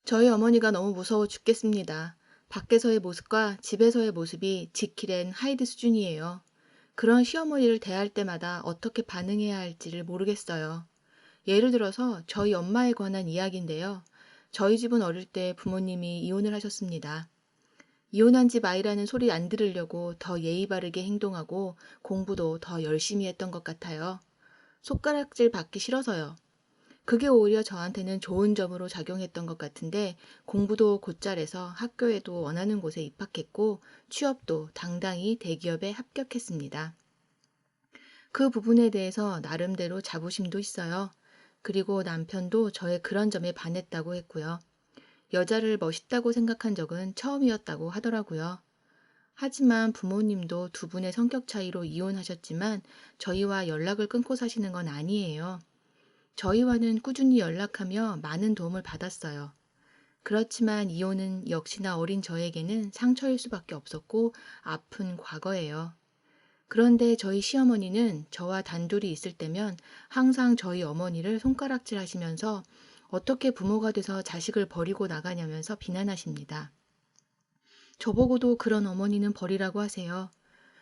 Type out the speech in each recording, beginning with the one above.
저희 어머니가 너무 무서워 죽겠습니다. 밖에서의 모습과 집에서의 모습이 지킬 앤 하이드 수준이에요. 그런 시어머니를 대할 때마다 어떻게 반응해야 할지를 모르겠어요. 예를 들어서 저희 엄마에 관한 이야기인데요. 저희 집은 어릴 때 부모님이 이혼을 하셨습니다. 이혼한 집 아이라는 소리 안 들으려고 더 예의 바르게 행동하고 공부도 더 열심히 했던 것 같아요. 손가락질 받기 싫어서요. 그게 오히려 저한테는 좋은 점으로 작용했던 것 같은데 공부도 곧잘 해서 학교에도 원하는 곳에 입학했고 취업도 당당히 대기업에 합격했습니다. 그 부분에 대해서 나름대로 자부심도 있어요. 그리고 남편도 저의 그런 점에 반했다고 했고요. 여자를 멋있다고 생각한 적은 처음이었다고 하더라고요. 하지만 부모님도 두 분의 성격 차이로 이혼하셨지만 저희와 연락을 끊고 사시는 건 아니에요. 저희와는 꾸준히 연락하며 많은 도움을 받았어요. 그렇지만 이혼은 역시나 어린 저에게는 상처일 수밖에 없었고 아픈 과거예요. 그런데 저희 시어머니는 저와 단둘이 있을 때면 항상 저희 어머니를 손가락질 하시면서 어떻게 부모가 돼서 자식을 버리고 나가냐면서 비난하십니다. 저보고도 그런 어머니는 버리라고 하세요.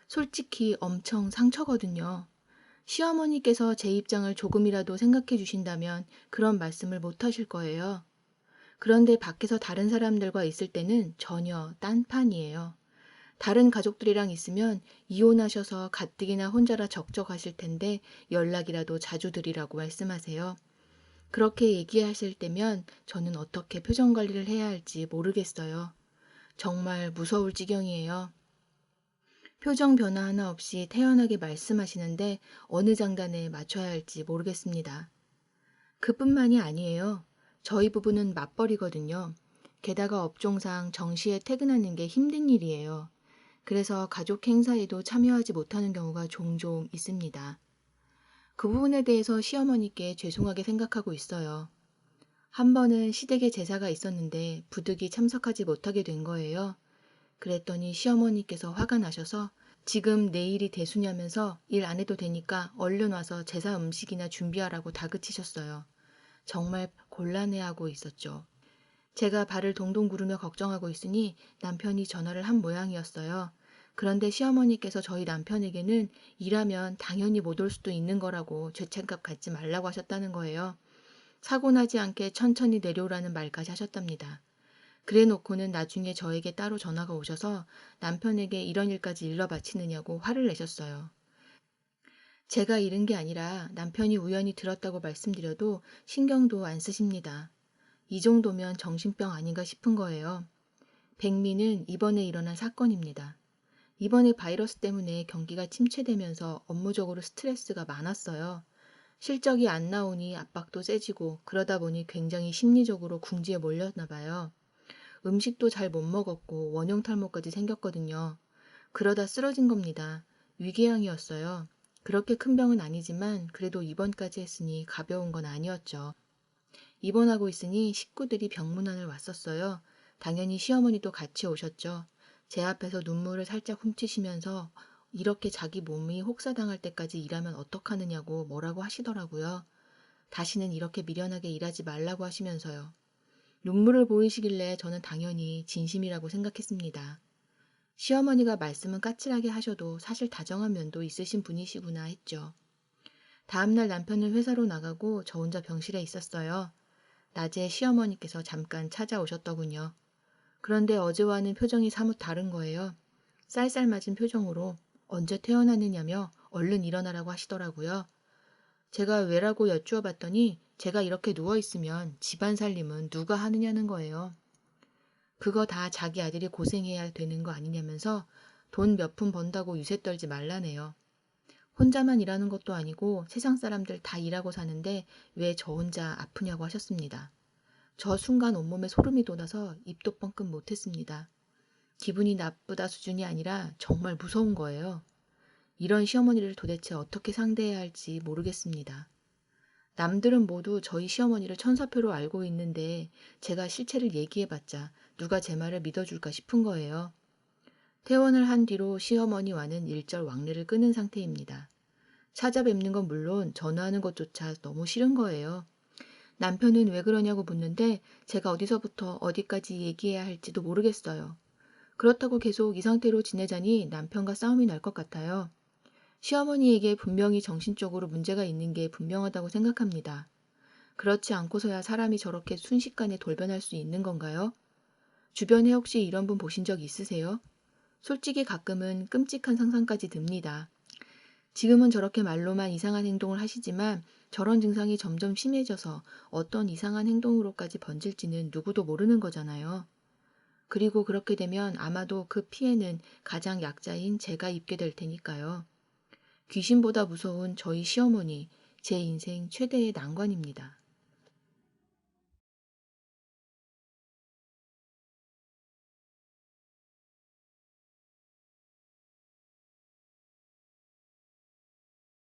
솔직히 엄청 상처거든요. 시어머니께서 제 입장을 조금이라도 생각해 주신다면 그런 말씀을 못 하실 거예요. 그런데 밖에서 다른 사람들과 있을 때는 전혀 딴판이에요. 다른 가족들이랑 있으면 이혼하셔서 가뜩이나 혼자라 적적하실 텐데 연락이라도 자주 드리라고 말씀하세요. 그렇게 얘기하실 때면 저는 어떻게 표정 관리를 해야 할지 모르겠어요. 정말 무서울 지경이에요. 표정 변화 하나 없이 태연하게 말씀하시는데 어느 장단에 맞춰야 할지 모르겠습니다. 그뿐만이 아니에요. 저희 부부는 맞벌이거든요. 게다가 업종상 정시에 퇴근하는 게 힘든 일이에요. 그래서 가족 행사에도 참여하지 못하는 경우가 종종 있습니다. 그 부분에 대해서 시어머니께 죄송하게 생각하고 있어요. 한 번은 시댁에 제사가 있었는데 부득이 참석하지 못하게 된 거예요. 그랬더니 시어머니께서 화가 나셔서 지금 내일이 대수냐면서 일 안 해도 되니까 얼른 와서 제사 음식이나 준비하라고 다그치셨어요. 정말 곤란해하고 있었죠. 제가 발을 동동 구르며 걱정하고 있으니 남편이 전화를 한 모양이었어요. 그런데 시어머니께서 저희 남편에게는 일하면 당연히 못 올 수도 있는 거라고 죄책감 갖지 말라고 하셨다는 거예요. 사고 나지 않게 천천히 내려오라는 말까지 하셨답니다. 그래 놓고는 나중에 저에게 따로 전화가 오셔서 남편에게 이런 일까지 일러 바치느냐고 화를 내셨어요. 제가 잃은 게 아니라 남편이 우연히 들었다고 말씀드려도 신경도 안 쓰십니다. 이 정도면 정신병 아닌가 싶은 거예요. 백미는 이번에 일어난 사건입니다. 이번에 바이러스 때문에 경기가 침체되면서 업무적으로 스트레스가 많았어요. 실적이 안 나오니 압박도 세지고 그러다 보니 굉장히 심리적으로 궁지에 몰렸나 봐요. 음식도 잘 못 먹었고 원형 탈모까지 생겼거든요. 그러다 쓰러진 겁니다. 위궤양이었어요. 그렇게 큰 병은 아니지만 그래도 입원까지 했으니 가벼운 건 아니었죠. 입원하고 있으니 식구들이 병문안을 왔었어요. 당연히 시어머니도 같이 오셨죠. 제 앞에서 눈물을 살짝 훔치시면서 이렇게 자기 몸이 혹사당할 때까지 일하면 어떡하느냐고 뭐라고 하시더라고요. 다시는 이렇게 미련하게 일하지 말라고 하시면서요. 눈물을 보이시길래 저는 당연히 진심이라고 생각했습니다. 시어머니가 말씀은 까칠하게 하셔도 사실 다정한 면도 있으신 분이시구나 했죠. 다음날 남편은 회사로 나가고 저 혼자 병실에 있었어요. 낮에 시어머니께서 잠깐 찾아오셨더군요. 그런데 어제와는 표정이 사뭇 다른 거예요. 쌀쌀맞은 표정으로 언제 퇴원하느냐며 얼른 일어나라고 하시더라고요. 제가 왜라고 여쭈어 봤더니 제가 이렇게 누워있으면 집안 살림은 누가 하느냐는 거예요. 그거 다 자기 아들이 고생해야 되는 거 아니냐면서 돈 몇 푼 번다고 유세 떨지 말라네요. 혼자만 일하는 것도 아니고 세상 사람들 다 일하고 사는데 왜 저 혼자 아프냐고 하셨습니다. 저 순간 온몸에 소름이 돋아서 입도 뻥끗 못했습니다. 기분이 나쁘다 수준이 아니라 정말 무서운 거예요. 이런 시어머니를 도대체 어떻게 상대해야 할지 모르겠습니다. 남들은 모두 저희 시어머니를 천사표로 알고 있는데 제가 실체를 얘기해봤자 누가 제 말을 믿어줄까 싶은 거예요. 퇴원을 한 뒤로 시어머니와는 일절 왕래를 끊은 상태입니다. 찾아뵙는 건 물론 전화하는 것조차 너무 싫은 거예요. 남편은 왜 그러냐고 묻는데 제가 어디서부터 어디까지 얘기해야 할지도 모르겠어요. 그렇다고 계속 이 상태로 지내자니 남편과 싸움이 날 것 같아요. 시어머니에게 분명히 정신적으로 문제가 있는 게 분명하다고 생각합니다. 그렇지 않고서야 사람이 저렇게 순식간에 돌변할 수 있는 건가요? 주변에 혹시 이런 분 보신 적 있으세요? 솔직히 가끔은 끔찍한 상상까지 듭니다. 지금은 저렇게 말로만 이상한 행동을 하시지만 저런 증상이 점점 심해져서 어떤 이상한 행동으로까지 번질지는 누구도 모르는 거잖아요. 그리고 그렇게 되면 아마도 그 피해는 가장 약자인 제가 입게 될 테니까요. 귀신보다 무서운 저희 시어머니, 제 인생 최대의 난관입니다.